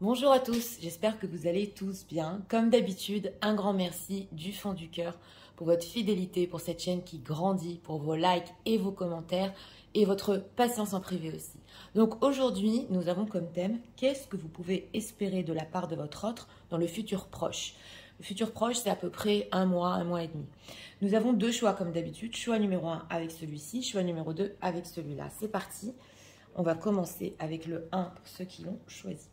Bonjour à tous, j'espère que vous allez tous bien. Comme d'habitude, un grand merci du fond du cœur pour votre fidélité, pour cette chaîne qui grandit, pour vos likes et vos commentaires et votre patience en privé aussi. Donc aujourd'hui, nous avons comme thème « Qu'est-ce que vous pouvez espérer de la part de votre autre dans le futur proche ?» Le futur proche, c'est à peu près un mois et demi. Nous avons deux choix comme d'habitude. Choix numéro 1 avec celui-ci, choix numéro 2 avec celui-là. C'est parti. On va commencer avec le 1 pour ceux qui l'ont choisi.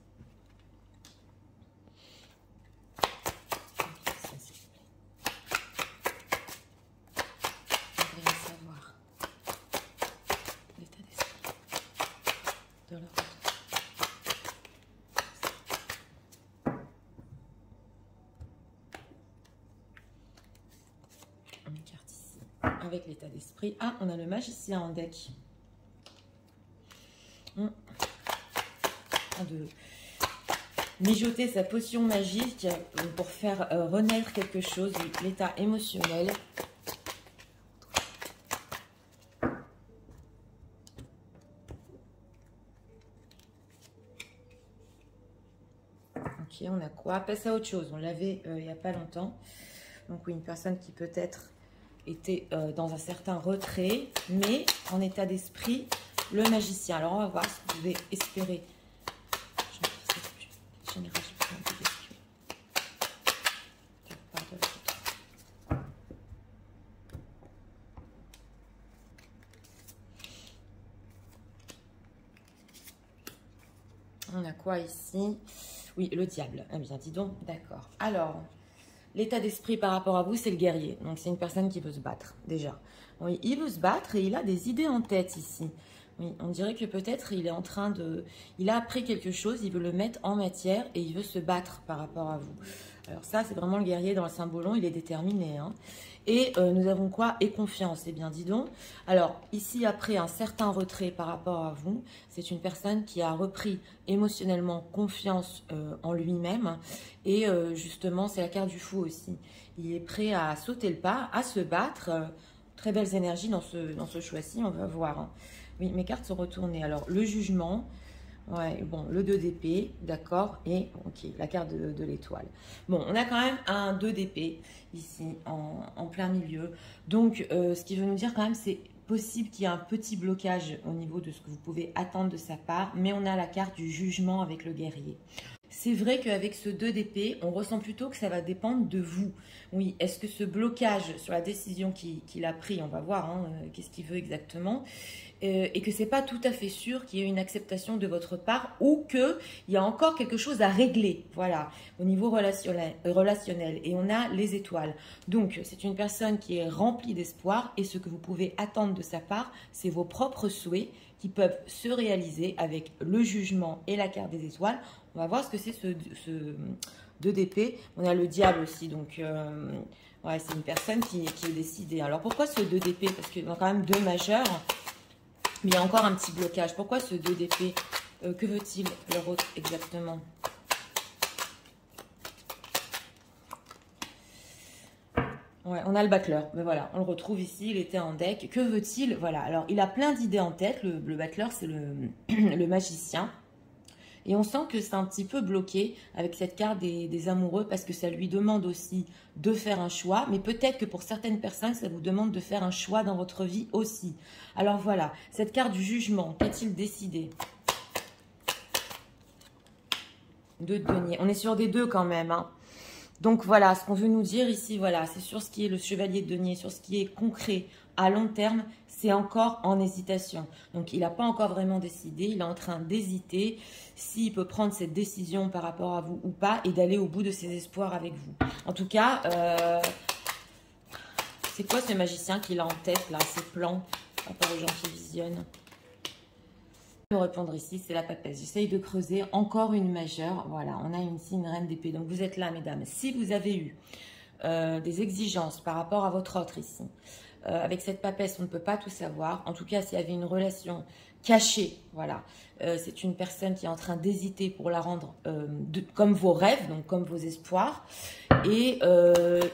On écarte ici avec l'état d'esprit. Ah, on a le magicien en deck. De mijoter sa potion magique pour faire renaître quelque chose, l'état émotionnel. Ok, on a quoi? Passe à autre chose. On l'avait il n'y a pas longtemps. Donc oui, une personne qui peut-être était dans un certain retrait, mais en état d'esprit, le magicien. Alors on va voir si vous pouvez espérer. On a quoi ici? Oui, le diable. Ah bien, dis donc, d'accord. Alors, l'état d'esprit par rapport à vous, c'est le guerrier. Donc, c'est une personne qui veut se battre, déjà. Oui, il veut se battre et il a des idées en tête ici. Oui, on dirait que peut-être il est en train de... Il a appris quelque chose, il veut le mettre en matière et il veut se battre par rapport à vous. Alors ça, c'est vraiment le guerrier dans le symbolon, il est déterminé. Hein. Et nous avons quoi? Et confiance, eh bien dis donc. Alors ici, après un certain retrait par rapport à vous, c'est une personne qui a repris émotionnellement confiance en lui-même. Et justement, c'est la carte du fou aussi. Il est prêt à sauter le pas, à se battre. Très belles énergies dans ce choix-ci, on va voir. Hein. Oui, mes cartes sont retournées. Alors, le jugement, ouais, bon, le 2 d'épée, d'accord, et ok, la carte de l'étoile. Bon, on a quand même un 2 d'épée ici, en plein milieu. Donc, ce qui veut nous dire quand même, c'est possible qu'il y ait un petit blocage au niveau de ce que vous pouvez attendre de sa part, mais on a la carte du jugement avec le guerrier. C'est vrai qu'avec ce 2 d'épée, on ressent plutôt que ça va dépendre de vous. Oui, est-ce que ce blocage sur la décision qu'il a pris, on va voir hein, qu'est-ce qu'il veut exactement, et que c'est pas tout à fait sûr qu'il y ait une acceptation de votre part ou qu'il y a encore quelque chose à régler, voilà, au niveau relationnel. Et on a les étoiles. Donc, c'est une personne qui est remplie d'espoir et ce que vous pouvez attendre de sa part, c'est vos propres souhaits qui peuvent se réaliser avec le jugement et la carte des étoiles. On va voir ce que c'est ce 2 d'épée. On a le diable aussi, donc ouais, c'est une personne qui est décidée. Alors pourquoi ce 2 d'épée? Parce qu'il y en a quand même 2 majeurs, mais il y a encore un petit blocage. Pourquoi ce 2 d'épée? Que veut-il leur autre exactement? Ouais, on a le battleur, mais voilà, on le retrouve ici, il était en deck. Que veut-il? Voilà, alors il a plein d'idées en tête, le battleur c'est le magicien. Et on sent que c'est un petit peu bloqué avec cette carte des amoureux parce que ça lui demande aussi de faire un choix. Mais peut-être que pour certaines personnes, ça vous demande de faire un choix dans votre vie aussi. Alors voilà, cette carte du jugement, qu'a-t-il décidé? 2 de denier. On est sur des 2 quand même. Hein. Donc voilà, ce qu'on veut nous dire ici, voilà, c'est sur ce qui est le chevalier de denier, sur ce qui est concret à long terme, c'est encore en hésitation. Donc il n'a pas encore vraiment décidé, il est en train d'hésiter s'il peut prendre cette décision par rapport à vous ou pas et d'aller au bout de ses espoirs avec vous. En tout cas, c'est quoi ce magicien qu'il a en tête là, ses plans par rapport aux gens qui visionnent? Me répondre ici, c'est la papesse. J'essaye de creuser encore une majeure. Voilà, on a ici une reine d'épée. Donc vous êtes là, mesdames. Si vous avez eu des exigences par rapport à votre autre ici, avec cette papesse, on ne peut pas tout savoir. En tout cas, s'il y avait une relation cachée, voilà, c'est une personne qui est en train d'hésiter pour la rendre comme vos rêves, donc comme vos espoirs. Et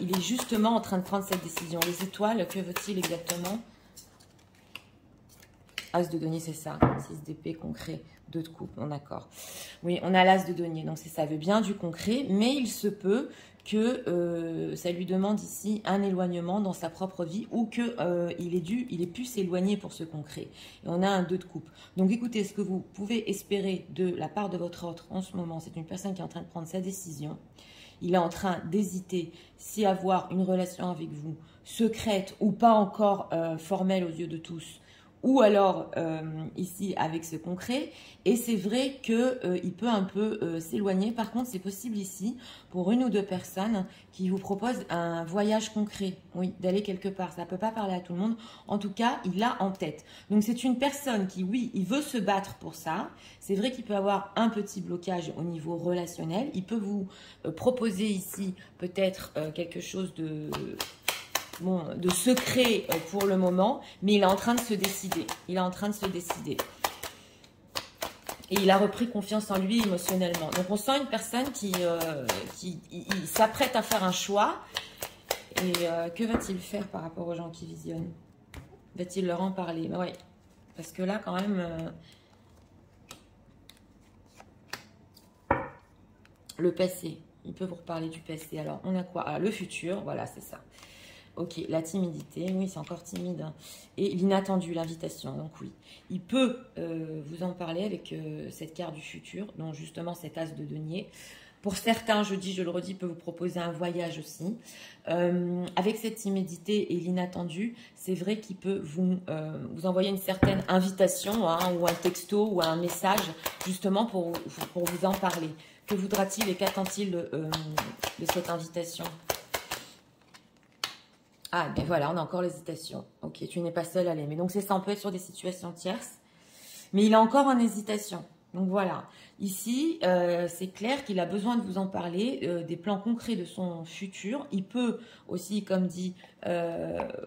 il est justement en train de prendre cette décision. Les étoiles, que veut-il exactement? As de denier, c'est ça. 6 d'épée concret. 2 de coupe, bon, d'accord. Oui, on a l'as de denier, donc ça veut bien du concret, mais il se peut que ça lui demande ici un éloignement dans sa propre vie ou qu'il il ait pu s'éloigner pour ce concret. Et on a un 2 de coupe. Donc écoutez, ce que vous pouvez espérer de la part de votre autre en ce moment, c'est une personne qui est en train de prendre sa décision. Il est en train d'hésiter si avoir une relation avec vous, secrète ou pas encore formelle aux yeux de tous, ou alors ici avec ce concret. Et c'est vrai qu'il peut un peu s'éloigner. Par contre, c'est possible ici pour une ou deux personnes qui vous proposent un voyage concret. Oui, d'aller quelque part. Ça ne peut pas parler à tout le monde. En tout cas, il l'a en tête. Donc, c'est une personne qui, oui, il veut se battre pour ça. C'est vrai qu'il peut avoir un petit blocage au niveau relationnel. Il peut vous proposer ici peut-être quelque chose de... Bon, de secret pour le moment, mais il est en train de se décider. Il est en train de se décider. Et il a repris confiance en lui émotionnellement. Donc, on sent une personne qui s'apprête à faire un choix. Et que va-t-il faire par rapport aux gens qui visionnent? Va-t-il leur en parler? Oui, parce que là, quand même, le passé. Il peut vous reparler du passé. Alors, on a quoi? Ah, le futur, voilà, c'est ça. Ok, la timidité, oui, c'est encore timide. Hein. Et l'inattendu, l'invitation, donc oui. Il peut vous en parler avec cette carte du futur, donc justement cet as de denier. Pour certains, je le redis, peut vous proposer un voyage aussi. Avec cette timidité et l'inattendu, c'est vrai qu'il peut vous envoyer une certaine invitation, hein, ou un texto, ou un message, justement pour vous en parler. Que voudra-t-il et qu'attend-il de cette invitation? Ah, ben voilà, on a encore l'hésitation. Ok, tu n'es pas seul à l'aimer. Donc, c'est ça, on peut être sur des situations tierces. Mais il est encore en hésitation. Donc, voilà. Ici, c'est clair qu'il a besoin de vous en parler, des plans concrets de son futur. Il peut aussi, comme dit,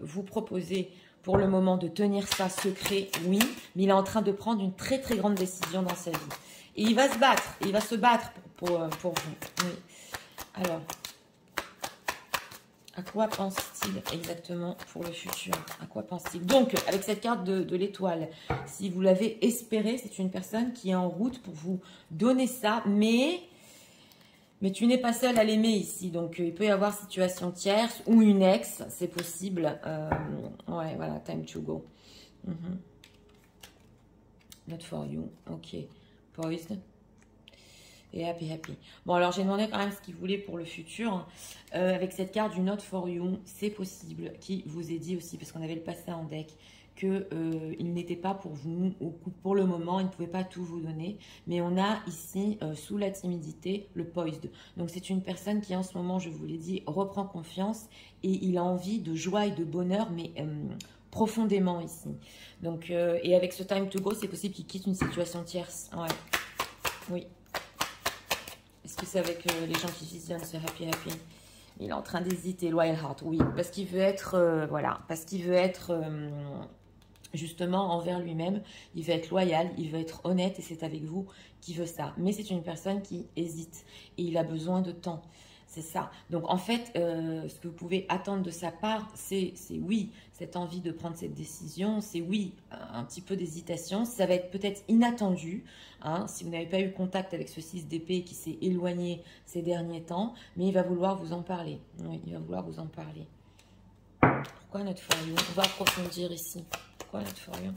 vous proposer pour le moment de tenir ça secret, oui. Mais il est en train de prendre une très, très grande décision dans sa vie. Et il va se battre. Il va se battre pour vous. Oui. Alors... à quoi pense-t-il exactement pour le futur? À quoi pense-t-il? Donc, avec cette carte de l'étoile, si vous l'avez espéré, c'est une personne qui est en route pour vous donner ça, mais tu n'es pas seul à l'aimer ici. Donc, il peut y avoir situation tierce ou une ex, c'est possible. Ouais, voilà, time to go. Not for you. Ok. Poised. Et happy. Bon, alors j'ai demandé quand même ce qu'il voulait pour le futur. Avec cette carte du Not for You, c'est possible qu'il vous ait dit aussi, parce qu'on avait le passé en deck, qu'il n'était pas pour vous, ou pour le moment, il ne pouvait pas tout vous donner. Mais on a ici, sous la timidité, le Poised. Donc c'est une personne qui en ce moment, je vous l'ai dit, reprend confiance et il a envie de joie et de bonheur, mais... profondément ici. Donc, et avec ce time to go, c'est possible qu'il quitte une situation tierce. Ouais. Oui. Est-ce que c'est avec les gens qui visionnent ce happy? Il est en train d'hésiter. Loyal Heart, oui. Parce qu'il veut être, voilà, parce qu'il veut être justement envers lui-même. Il veut être loyal, il veut être honnête et c'est avec vous qu'il veut ça. Mais c'est une personne qui hésite et il a besoin de temps. C'est ça. Donc, en fait, ce que vous pouvez attendre de sa part, c'est oui, cette envie de prendre cette décision. C'est oui, un petit peu d'hésitation. Ça va être peut-être inattendu. Hein, si vous n'avez pas eu contact avec ce 6 d'épée qui s'est éloigné ces derniers temps. Mais il va vouloir vous en parler. Oui, il va vouloir vous en parler. Pourquoi notre for you? On va approfondir ici. Pourquoi notre for you?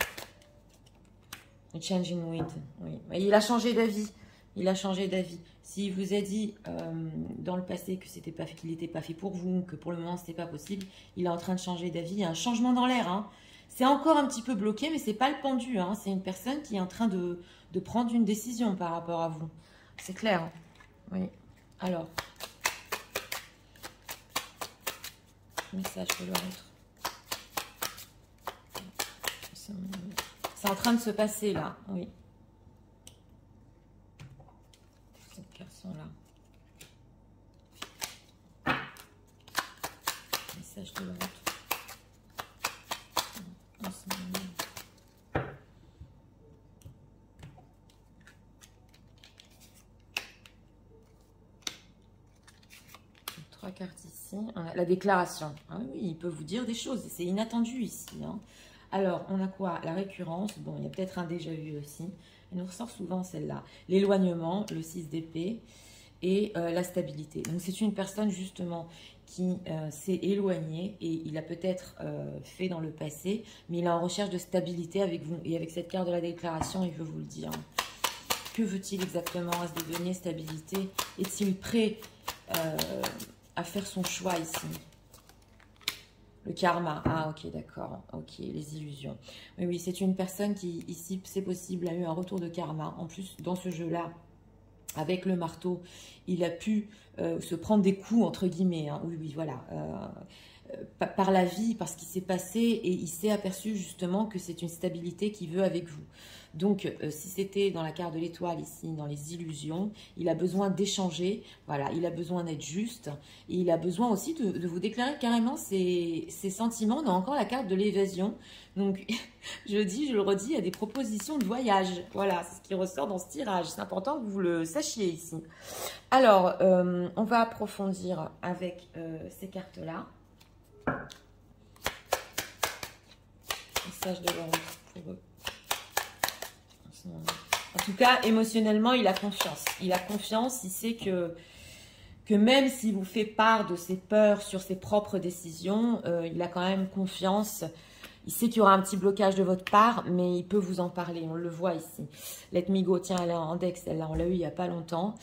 A change in wind. Oui. Il a changé d'avis. Il a changé d'avis. S'il vous a dit dans le passé que c'était pas, qu'il n'était pas fait pour vous, que pour le moment c'était pas possible, il est en train de changer d'avis. Il y a un changement dans l'air. Hein. C'est encore un petit peu bloqué, mais c'est pas le pendu. Hein. C'est une personne qui est en train de prendre une décision par rapport à vous. C'est clair. Hein. Oui. Alors. Message de l'autre. C'est en train de se passer là. Oui. Là. Message de l'autre. cartes ici. On a la déclaration. Ah oui, il peut vous dire des choses. C'est inattendu ici. Hein. Alors, on a quoi? La récurrence. Bon, il y a peut-être un déjà vu aussi. Elle nous ressort souvent celle-là. L'éloignement, le 6 d'épée et la stabilité. Donc, c'est une personne justement qui s'est éloigné et il a peut-être fait dans le passé, mais il est en recherche de stabilité avec vous. Et avec cette carte de la déclaration, il veut vous le dire. Que veut-il exactement? As de denier, stabilité. Est-il prêt à faire son choix ici? Le karma. Ah, ok, d'accord. Ok, les illusions. Oui, oui, c'est une personne qui, ici, c'est possible, a eu un retour de karma. En plus, dans ce jeu-là, avec le marteau, il a pu se prendre des coups, entre guillemets. Hein. Oui, oui, voilà. Par la vie, par ce qui s'est passé, et il s'est aperçu justement que c'est une stabilité qu'il veut avec vous. Donc, si c'était dans la carte de l'étoile ici, dans les illusions, il a besoin d'échanger, voilà, il a besoin d'être juste, et il a besoin aussi de vous déclarer carrément ses sentiments. On a encore la carte de l'évasion, donc je le redis, il y a des propositions de voyage, voilà, c'est ce qui ressort dans ce tirage, c'est important que vous le sachiez ici. Alors, on va approfondir avec ces cartes-là. Message de leur pour eux. En tout cas, émotionnellement, il a confiance. Il a confiance, il sait que même s'il vous fait part de ses peurs sur ses propres décisions, il a quand même confiance. Il sait qu'il y aura un petit blocage de votre part, mais il peut vous en parler. On le voit ici. Let me go, tiens, elle est en deck, celle-là, on l'a eu il n'y a pas longtemps.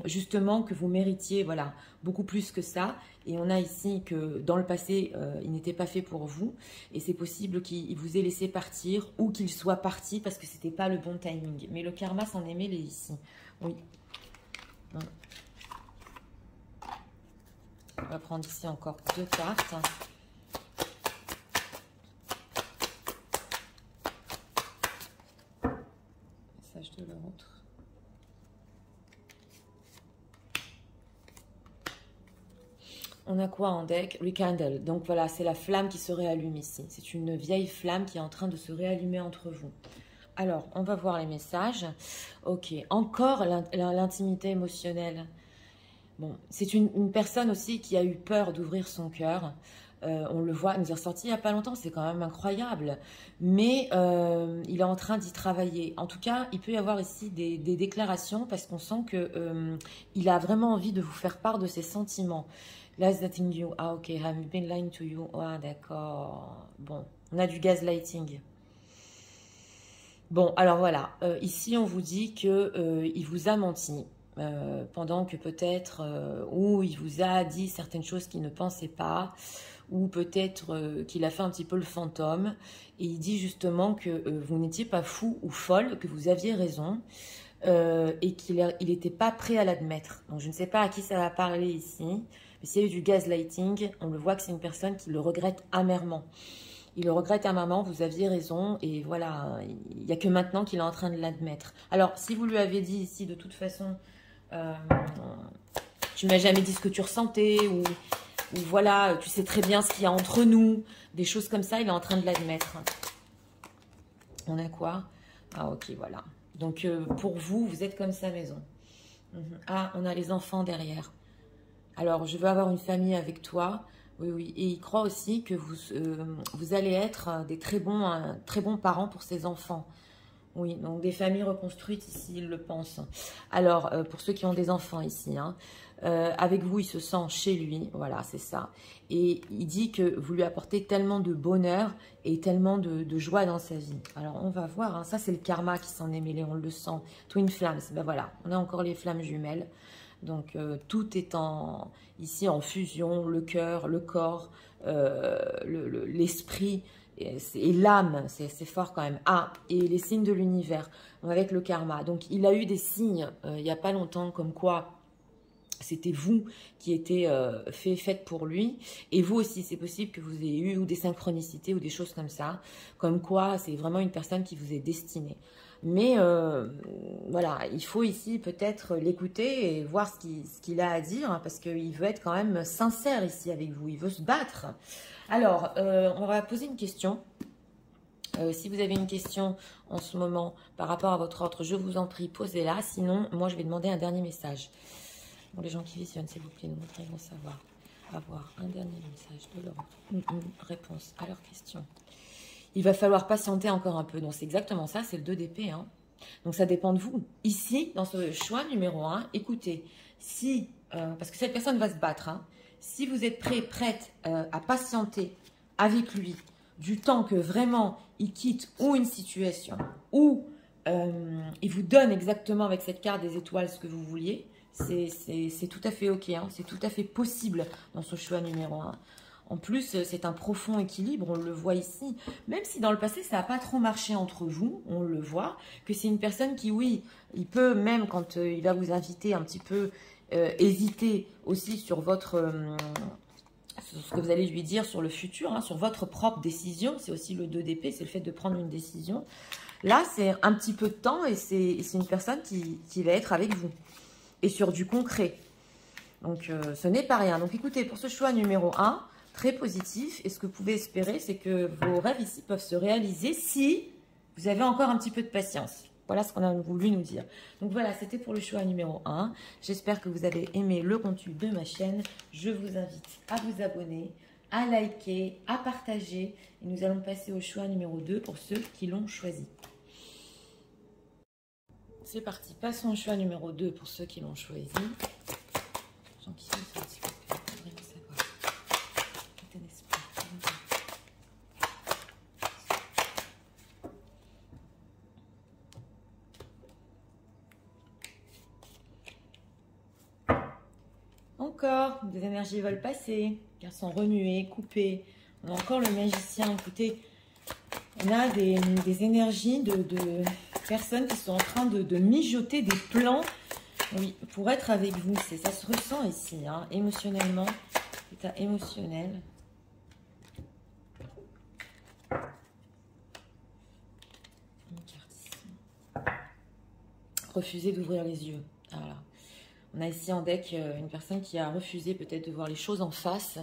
Justement, que vous méritiez, voilà, beaucoup plus que ça. Et on a ici que dans le passé, il n'était pas fait pour vous. Et c'est possible qu'il vous ait laissé partir ou qu'il soit parti parce que ce n'était pas le bon timing. Mais le karma s'en est mêlé ici. Oui. On va prendre ici encore 2 cartes. Message de l'autre. On a quoi en deck? Rekindle. Donc voilà, c'est la flamme qui se réallume ici. C'est une vieille flamme qui est en train de se réallumer entre vous. Alors, on va voir les messages. Ok, encore l'intimité émotionnelle. Bon, c'est une personne aussi qui a eu peur d'ouvrir son cœur. On le voit, il nous est ressorti il n'y a pas longtemps, c'est quand même incroyable. Mais il est en train d'y travailler. En tout cas, il peut y avoir ici des déclarations parce qu'on sent qu'il a vraiment envie de vous faire part de ses sentiments. Gaslighting you. Ah, ok. I've been lying to you. Ah, d'accord. Bon, on a du gaslighting. Bon, alors voilà. Ici, on vous dit qu'il vous a menti. Pendant que peut-être, ou il vous a dit certaines choses qu'il ne pensait pas, ou peut-être qu'il a fait un petit peu le fantôme, et il dit justement que vous n'étiez pas fou ou folle, que vous aviez raison, et qu'il n'était pas prêt à l'admettre. Donc je ne sais pas à qui ça va parler ici, mais s'il y a eu du gaslighting, on le voit que c'est une personne qui le regrette amèrement. Il le regrette amèrement, vous aviez raison, et voilà, il n'y a que maintenant qu'il est en train de l'admettre. Alors, si vous lui avez dit ici, de toute façon, tu m'as jamais dit ce que tu ressentais, ou voilà, tu sais très bien ce qu'il y a entre nous, des choses comme ça, il est en train de l'admettre. On a quoi? Ah, ok, voilà. Donc, pour vous, vous êtes comme sa maison. Ah, on a les enfants derrière. Alors, je veux avoir une famille avec toi. Oui, oui. Et il croit aussi que vous allez être des très bons parents pour ses enfants. Oui, donc des familles reconstruites ici, il le pense. Alors, pour ceux qui ont des enfants ici, hein, avec vous, il se sent chez lui. Voilà, c'est ça. Et il dit que vous lui apportez tellement de bonheur et tellement de joie dans sa vie. Alors, on va voir. Hein, ça, c'est le karma qui s'en est mêlé, on le sent. Twin Flames, ben voilà, on a encore les flammes jumelles. Donc, tout est ici en fusion, le cœur, le corps, l'esprit et l'âme, c'est fort quand même. Ah, et les signes de l'univers, avec le karma. Donc, il a eu des signes il n'y a pas longtemps, comme quoi c'était vous qui étiez faites pour lui. Et vous aussi, c'est possible que vous ayez eu ou des synchronicités ou des choses comme ça. Comme quoi, c'est vraiment une personne qui vous est destinée. Mais voilà, il faut ici peut-être l'écouter et voir ce qu'il a à dire, hein, parce qu'il veut être quand même sincère ici avec vous, il veut se battre. Alors, on va poser une question. Si vous avez une question en ce moment par rapport à votre ordre, je vous en prie, posez-la. Sinon, moi, je vais demander un dernier message. Bon, les gens qui visionnent, s'il vous plaît, nous voudrions savoir. Avoir un dernier message de leur réponse à leur question. il va falloir patienter encore un peu. Donc, c'est exactement ça, c'est le 2 d'épée. Hein. Donc, ça dépend de vous. Ici, dans ce choix numéro 1, écoutez, si, parce que cette personne va se battre, hein, si vous êtes prête à patienter avec lui du temps que vraiment il quitte ou une situation, ou il vous donne exactement avec cette carte des étoiles ce que vous vouliez, c'est tout à fait ok, hein, c'est tout à fait possible dans ce choix numéro 1. En plus, c'est un profond équilibre, on le voit ici. Même si dans le passé, ça n'a pas trop marché entre vous, on le voit, que c'est une personne qui, oui, il peut même quand il va vous inviter un petit peu hésiter aussi sur votre... sur ce que vous allez lui dire sur le futur, hein, sur votre propre décision. C'est aussi le 2 d'épée, c'est le fait de prendre une décision. Là, c'est un petit peu de temps et c'est une personne qui va être avec vous. Et sur du concret. Donc, ce n'est pas rien. Donc, écoutez, pour ce choix numéro 1, très positif. Et ce que vous pouvez espérer, c'est que vos rêves ici peuvent se réaliser si vous avez encore un petit peu de patience. Voilà ce qu'on a voulu nous dire. Donc voilà, c'était pour le choix numéro 1. J'espère que vous avez aimé le contenu de ma chaîne. Je vous invite à vous abonner, à liker, à partager. Et nous allons passer au choix numéro 2 pour ceux qui l'ont choisi. C'est parti, passons au choix numéro 2 pour ceux qui l'ont choisi. Encore, des énergies veulent passer, car sont remuées, coupées. On a encore le magicien. Écoutez, on a des énergies de personnes qui sont en train de mijoter des plans, oui, pour être avec vous. Ça se ressent ici, hein, émotionnellement, état émotionnel. Une carte ici. Refuser d'ouvrir les yeux. Voilà. On a ici en deck une personne qui a refusé peut-être de voir les choses en face.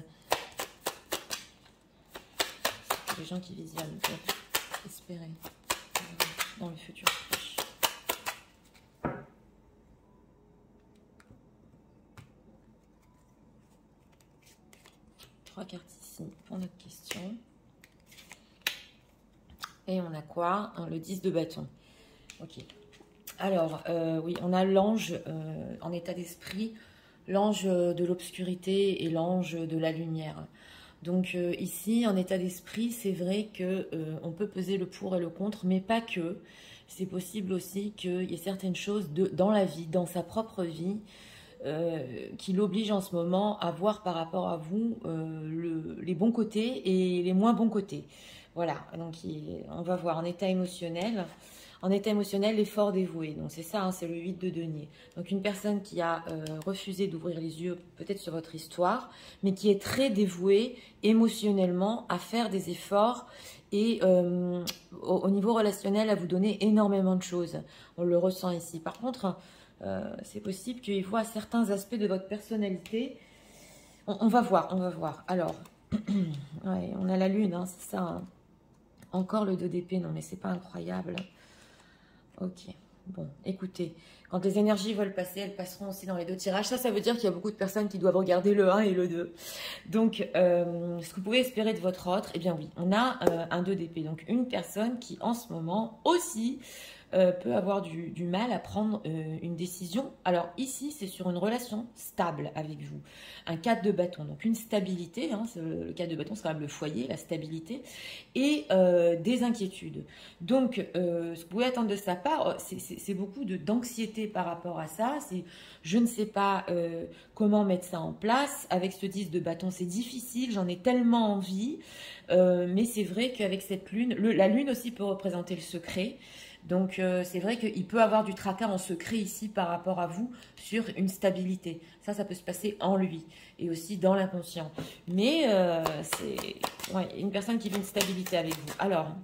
Les gens qui visionnent peuvent espérer dans le futur proche. 3 cartes ici pour notre question. Et on a quoi? Le 10 de bâton. Ok. Alors, oui, on a l'ange en état d'esprit, l'ange de l'obscurité et l'ange de la lumière. Donc ici, en état d'esprit, c'est vrai que on peut peser le pour et le contre, mais pas que. C'est possible aussi qu'il y ait certaines choses dans la vie, dans sa propre vie, qui l'obligent en ce moment à voir par rapport à vous les bons côtés et les moins bons côtés. Voilà, donc on va voir en état émotionnel. En état émotionnel, l'effort dévoué. Donc c'est ça, hein, c'est le 8 de denier. Donc une personne qui a refusé d'ouvrir les yeux peut-être sur votre histoire, mais qui est très dévouée émotionnellement à faire des efforts et au niveau relationnel à vous donner énormément de choses. On le ressent ici. Par contre, c'est possible qu'il voit certains aspects de votre personnalité. On va voir, on va voir. Alors, ouais, on a la lune, hein, c'est ça. Hein. Encore le 2 d'épée, non mais c'est pas incroyable. Ok, bon, écoutez, quand les énergies veulent passer, elles passeront aussi dans les 2 tirages. Ça veut dire qu'il y a beaucoup de personnes qui doivent regarder le 1 et le 2. Donc, ce que vous pouvez espérer de votre autre, eh bien oui, on a un 2 d'épée. Donc, une personne qui, en ce moment, aussi peut avoir du mal à prendre une décision. Alors, ici, c'est sur une relation stable avec vous. Un 4 de bâton, donc une stabilité. Hein, le 4 de bâton, c'est quand même le foyer, la stabilité. Et des inquiétudes. Donc, ce que vous pouvez attendre de sa part, c'est beaucoup d'anxiété par rapport à ça. C'est je ne sais pas comment mettre ça en place. Avec ce 10 de bâton, c'est difficile. J'en ai tellement envie. Mais c'est vrai qu'avec cette lune, la lune aussi peut représenter le secret. Donc, c'est vrai qu'il peut avoir du tracas en secret ici par rapport à vous sur une stabilité. Ça peut se passer en lui et aussi dans l'inconscient. Mais c'est ouais, une personne qui veut une stabilité avec vous. Alors,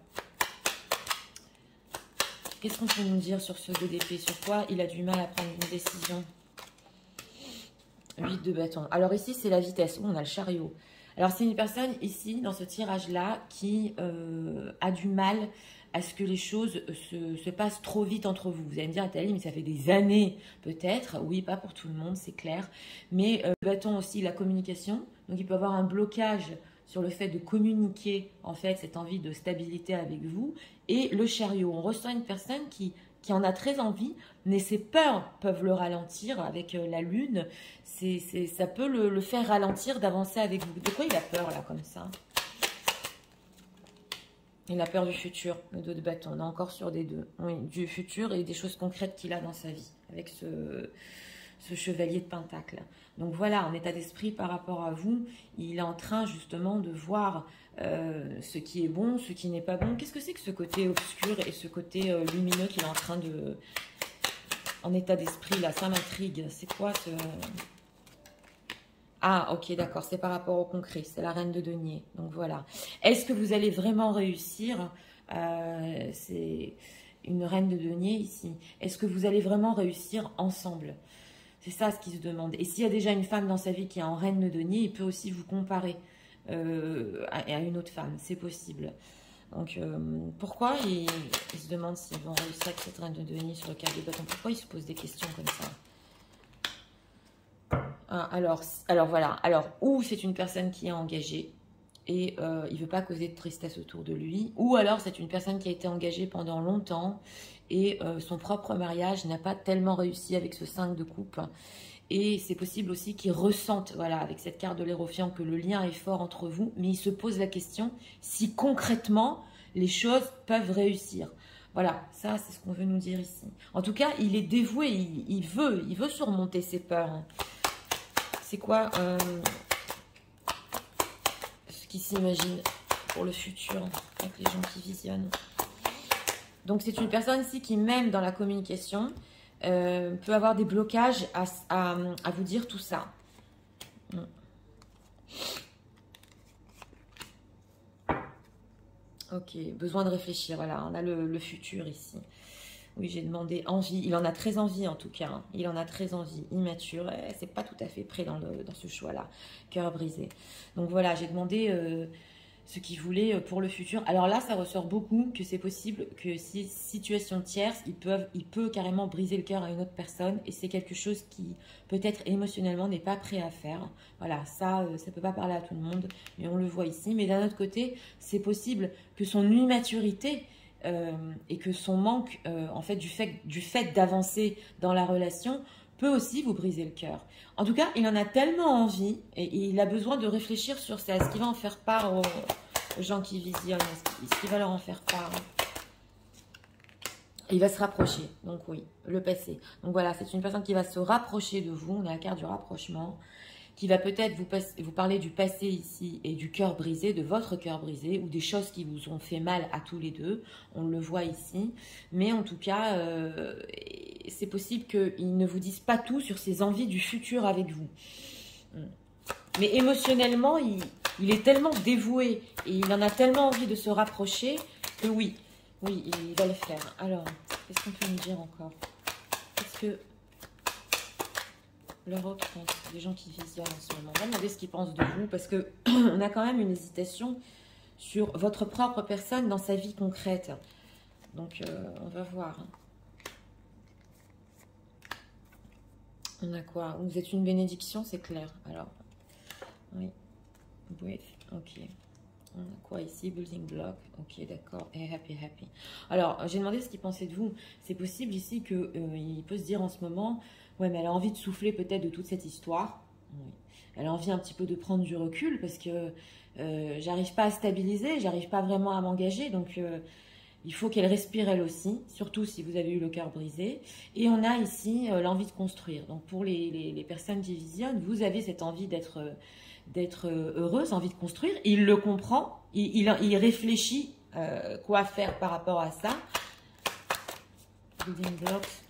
qu'est-ce qu'on peut nous dire sur ce 2 d'épée? Sur quoi il a du mal à prendre une décision? 8 de bâton. Alors ici, c'est la vitesse. On a le chariot. Alors, c'est une personne ici, dans ce tirage-là, qui a du mal à ce que les choses se passent trop vite entre vous. Vous allez me dire, Nathalie, mais ça fait des années peut-être. Oui, pas pour tout le monde, c'est clair. Mais le bâton aussi, la communication. Donc, il peut y avoir un blocage sur le fait de communiquer, en fait, cette envie de stabilité avec vous. Et le chariot, on ressent une personne qui en a très envie, mais ses peurs peuvent le ralentir avec la lune. Ça peut le faire ralentir d'avancer avec vous. De quoi il a peur, là, comme ça? Il a peur du futur, le 2 de bâton. On est encore sur des 2. Oui, du futur et des choses concrètes qu'il a dans sa vie, avec ce chevalier de pentacle. Donc voilà, en état d'esprit par rapport à vous, il est en train justement de voir ce qui est bon, ce qui n'est pas bon. Qu'est-ce que c'est que ce côté obscur et ce côté lumineux qu'il est en train de... En état d'esprit, là, ça m'intrigue. C'est quoi ce... Ah, ok, d'accord, c'est par rapport au concret, c'est la reine de denier. Donc voilà. Est-ce que vous allez vraiment réussir c'est une reine de denier ici. Est-ce que vous allez vraiment réussir ensemble? C'est ça ce qui se demande. Et s'il y a déjà une femme dans sa vie qui est en reine de denier, il peut aussi vous comparer à une autre femme. C'est possible. Donc, pourquoi il se demande s'ils vont réussir avec cette reine de denier sur le cadre de bâton? Pourquoi il se pose des questions comme ça? Ah, alors voilà. Alors, ou c'est une personne qui est engagée et il ne veut pas causer de tristesse autour de lui. Ou alors, c'est une personne qui a été engagée pendant longtemps et son propre mariage n'a pas tellement réussi avec ce 5 de coupe. Et c'est possible aussi qu'il ressente, voilà, avec cette carte de l'Hérophant, que le lien est fort entre vous. Mais il se pose la question si concrètement, les choses peuvent réussir. Voilà, ça, c'est ce qu'on veut nous dire ici. En tout cas, il est dévoué, il veut surmonter ses peurs. C'est quoi ce qu'il s'imagine pour le futur avec les gens qui visionnent? Donc, c'est une personne ici qui, même dans la communication, peut avoir des blocages à vous dire tout ça. Ok, besoin de réfléchir. Voilà, on a le futur ici. Oui, j'ai demandé envie. Il en a très envie en tout cas. Hein. Il en a très envie. Immature. C'est pas tout à fait prêt dans ce choix-là. Cœur brisé. Donc voilà, j'ai demandé ce qu'il voulait pour le futur. Alors là, ça ressort beaucoup que c'est possible que si situation tierce, il peut carrément briser le cœur à une autre personne. Et c'est quelque chose qui peut-être émotionnellement n'est pas prêt à faire. Voilà, ça peut pas parler à tout le monde. Mais on le voit ici. Mais d'un autre côté, c'est possible que son immaturité... et que son manque, en fait, du fait d'avancer dans la relation, peut aussi vous briser le cœur. En tout cas, il en a tellement envie et il a besoin de réfléchir sur ça. Est-ce qu'il va en faire part aux gens qui visionnent? Est-ce qu'il va leur en faire part? Il va se rapprocher. Donc oui, le passé. Donc voilà, c'est une personne qui va se rapprocher de vous. On a la carte du rapprochement. Qui va peut-être vous parler du passé ici et du cœur brisé, de votre cœur brisé, ou des choses qui vous ont fait mal à tous les deux. On le voit ici. Mais en tout cas, c'est possible qu'il ne vous dise pas tout sur ses envies du futur avec vous. Mais émotionnellement, il est tellement dévoué et il en a tellement envie de se rapprocher que oui, il va le faire. Alors, qu'est-ce qu'on peut nous dire encore? Est-ce que... leur autre compte, les gens qui visionnent en ce moment. On va demander ce qu'ils pensent de vous parce que on a quand même une hésitation sur votre propre personne dans sa vie concrète. Donc, on va voir. On a quoi? Vous êtes une bénédiction, c'est clair. Alors, oui. Bref, ok. On a quoi ici? Building block. Ok, d'accord. Et happy. Alors, j'ai demandé ce qu'il pensait de vous. C'est possible ici qu'il peut se dire en ce moment... Ouais, mais elle a envie de souffler peut-être de toute cette histoire. Oui. Elle a envie un petit peu de prendre du recul parce que j'arrive pas à stabiliser, j'arrive pas vraiment à m'engager. Donc, il faut qu'elle respire elle aussi, surtout si vous avez eu le cœur brisé. Et on a ici l'envie de construire. Donc, pour les personnes qui visionnent, vous avez cette envie d'être heureuse, envie de construire. Il le comprend, il réfléchit quoi faire par rapport à ça. Building blocks.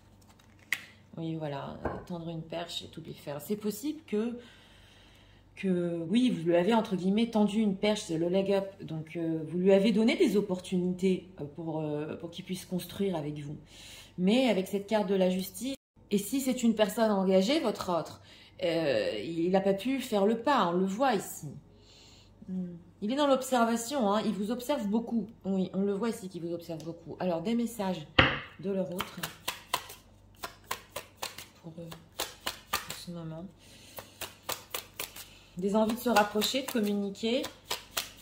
Oui, voilà, tendre une perche et tout lui faire. C'est possible que oui, vous lui avez, entre guillemets, tendu une perche, c'est le leg up. Donc, vous lui avez donné des opportunités pour qu'il puisse construire avec vous. Mais avec cette carte de la justice, et si c'est une personne engagée, votre autre, il n'a pas pu faire le pas, on le voit ici. Il est dans l'observation, hein, il vous observe beaucoup. Oui, on le voit ici qu'il vous observe beaucoup. Alors, des messages de leur autre... pour ce moment. Des envies de se rapprocher, de communiquer.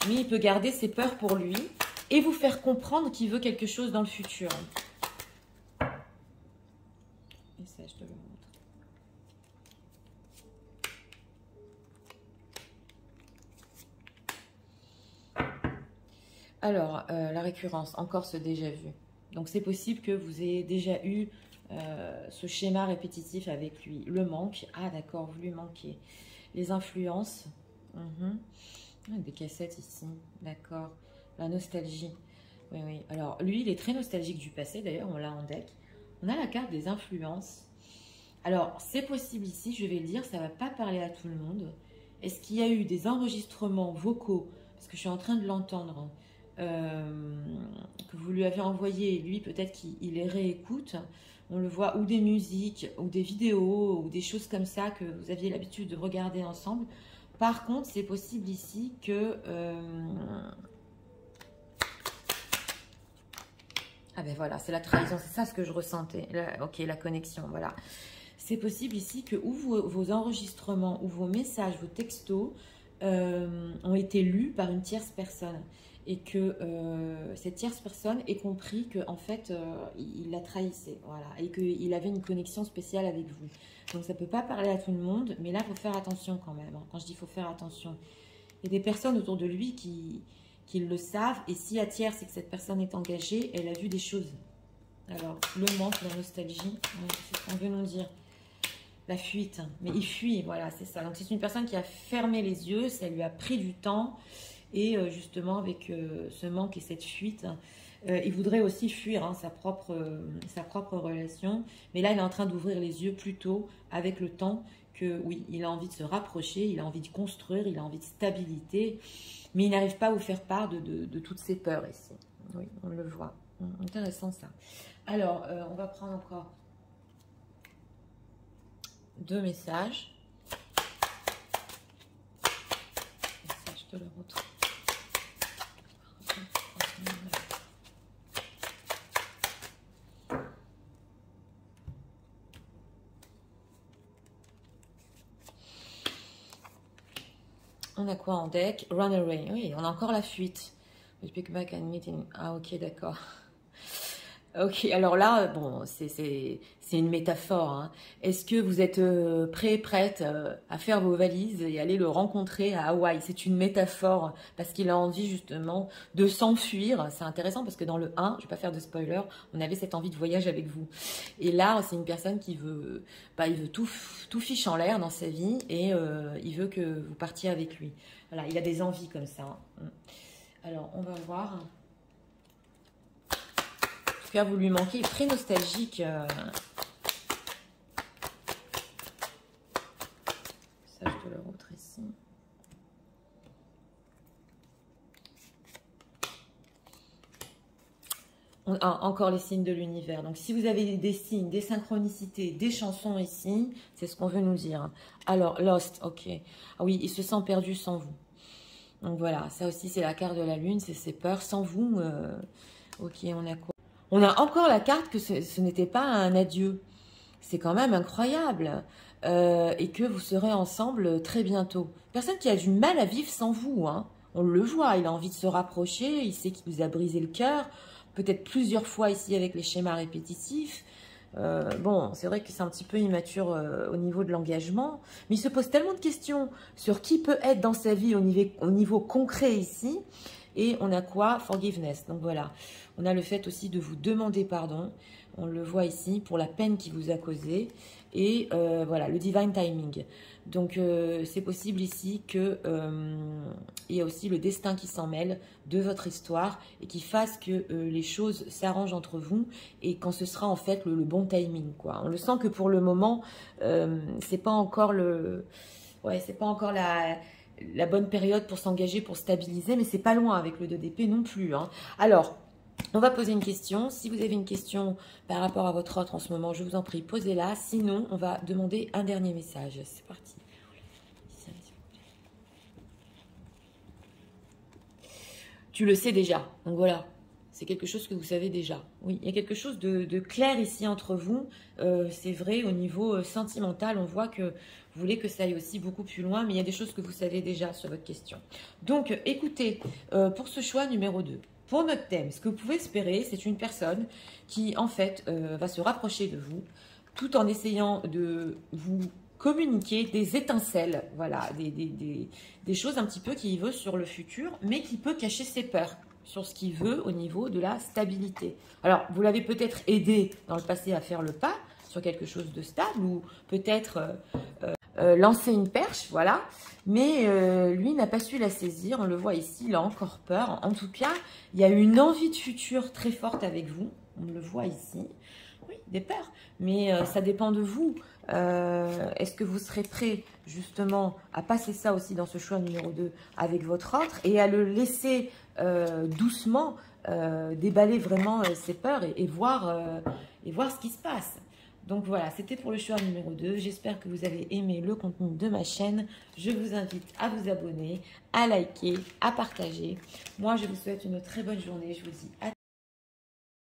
Mais il peut garder ses peurs pour lui et vous faire comprendre qu'il veut quelque chose dans le futur. Et ça, je te le montre. Alors, la récurrence, encore ce déjà-vu. Donc, c'est possible que vous ayez déjà eu ce schéma répétitif avec lui. Le manque. Ah, d'accord, vous lui manquez. Les influences. Des cassettes ici. D'accord. La nostalgie. Oui, oui. Alors, lui, il est très nostalgique du passé. D'ailleurs, on l'a en deck. On a la carte des influences. Alors, c'est possible ici, je vais le dire, ça ne va pas parler à tout le monde. Est-ce qu'il y a eu des enregistrements vocaux, parce que je suis en train de l'entendre, que vous lui avez envoyé, et lui, peut-être qu'il les réécoute, on le voit, ou des musiques, ou des vidéos, ou des choses comme ça que vous aviez l'habitude de regarder ensemble. Par contre, c'est possible ici que... Ah ben voilà, c'est la trahison, c'est ça ce que je ressentais. Ok, la connexion, voilà. C'est possible ici que ou vos enregistrements ou vos messages, vos textos ont été lus par une tierce personne et que cette tierce personne ait compris qu'en fait, il la trahissait, voilà, et qu'il avait une connexion spéciale avec vous. Donc, ça ne peut pas parler à tout le monde, mais là, il faut faire attention quand même. Quand je dis « faut faire attention », il y a des personnes autour de lui qui le savent, et si la tierce, c'est que cette personne est engagée, elle a vu des choses. Alors, le manque, la nostalgie, c'est ce qu'on veut nous dire. La fuite, mais il fuit, voilà, c'est ça. Donc, c'est une personne qui a fermé les yeux, ça lui a pris du temps. Et justement, avec ce manque et cette fuite, il voudrait aussi fuir sa propre relation. Mais là, il est en train d'ouvrir les yeux plutôt avec le temps que, oui, il a envie de se rapprocher, il a envie de construire, il a envie de stabilité. Mais il n'arrive pas à vous faire part de toutes ses peurs ici. Oui, on le voit. Intéressant ça. Alors, on va prendre encore 2 messages. Et ça, je te le retrouve. On a quoi en deck? Runaway. Oui, on a encore la fuite. Pick back and meeting. Ah, ok, d'accord. Ok, alors là, bon, c'est une métaphore. Hein. Est-ce que vous êtes prêt, prête à faire vos valises et aller le rencontrer à Hawaï? C'est une métaphore parce qu'il a envie justement de s'enfuir. C'est intéressant parce que dans le 1, je ne vais pas faire de spoiler, on avait cette envie de voyage avec vous. Et là, c'est une personne qui veut, il veut tout fiche en l'air dans sa vie et il veut que vous partiez avec lui. Voilà, il a des envies comme ça. Hein. Alors, on va voir... Vous lui manquez, il est très nostalgique. Ça, je te le montre ici. Encore les signes de l'univers. Donc, si vous avez des signes, des synchronicités, des chansons ici, c'est ce qu'on veut nous dire. Alors, Lost, ok. Ah oui, il se sent perdu sans vous. Donc, voilà, ça aussi, c'est la carte de la lune, c'est ses peurs. Sans vous, ok, on a quoi? On a encore la carte que ce n'était pas un adieu. C'est quand même incroyable. Et que vous serez ensemble très bientôt. Personne qui a du mal à vivre sans vous. Hein. On le voit, il a envie de se rapprocher. Il sait qu'il vous a brisé le cœur. Peut-être plusieurs fois ici avec les schémas répétitifs. Bon, c'est vrai que c'est un petit peu immature au niveau de l'engagement. Mais il se pose tellement de questions sur qui peut être dans sa vie au niveau concret ici. Et on a quoi? Forgiveness. Donc voilà. On a le fait aussi de vous demander pardon. On le voit ici pour la peine qu'il vous a causée. Et voilà, le divine timing. Donc c'est possible ici qu'il y a aussi le destin qui s'en mêle de votre histoire et qui fasse que les choses s'arrangent entre vous et quand ce sera en fait le bon timing, quoi. On le sent que pour le moment, c'est pas encore c'est pas encore la bonne période pour s'engager, pour stabiliser, mais c'est pas loin avec le 2 d'épée non plus. Hein. Alors, on va poser une question. Si vous avez une question par rapport à votre autre en ce moment, je vous en prie, posez-la. Sinon, on va demander un dernier message. C'est parti. Tu le sais déjà. Donc voilà. c'est quelque chose que vous savez déjà. Oui, il y a quelque chose de clair ici entre vous. C'est vrai, au niveau sentimental, on voit que vous voulez que ça aille aussi beaucoup plus loin, mais il y a des choses que vous savez déjà sur votre question. Donc, écoutez, pour ce choix numéro 2, pour notre thème, ce que vous pouvez espérer, c'est une personne qui, en fait, va se rapprocher de vous, tout en essayant de vous communiquer des étincelles, voilà, des choses un petit peu qu'il veut sur le futur, mais qui peut cacher ses peurs sur ce qu'il veut au niveau de la stabilité. Alors, vous l'avez peut-être aidé dans le passé à faire le pas sur quelque chose de stable, ou peut-être lancer une perche, voilà, mais lui n'a pas su la saisir, on le voit ici, il a encore peur. En tout cas, il y a une envie de futur très forte avec vous, on le voit ici. Oui, des peurs, mais ça dépend de vous. Est-ce que vous serez prêt justement à passer ça aussi dans ce choix numéro 2 avec votre autre et à le laisser doucement déballer vraiment ses peurs et voir ce qui se passe. Donc voilà, c'était pour le choix numéro 2. J'espère que vous avez aimé le contenu de ma chaîne. Je vous invite à vous abonner, à liker, à partager. Moi, je vous souhaite une très bonne journée. Je vous dis à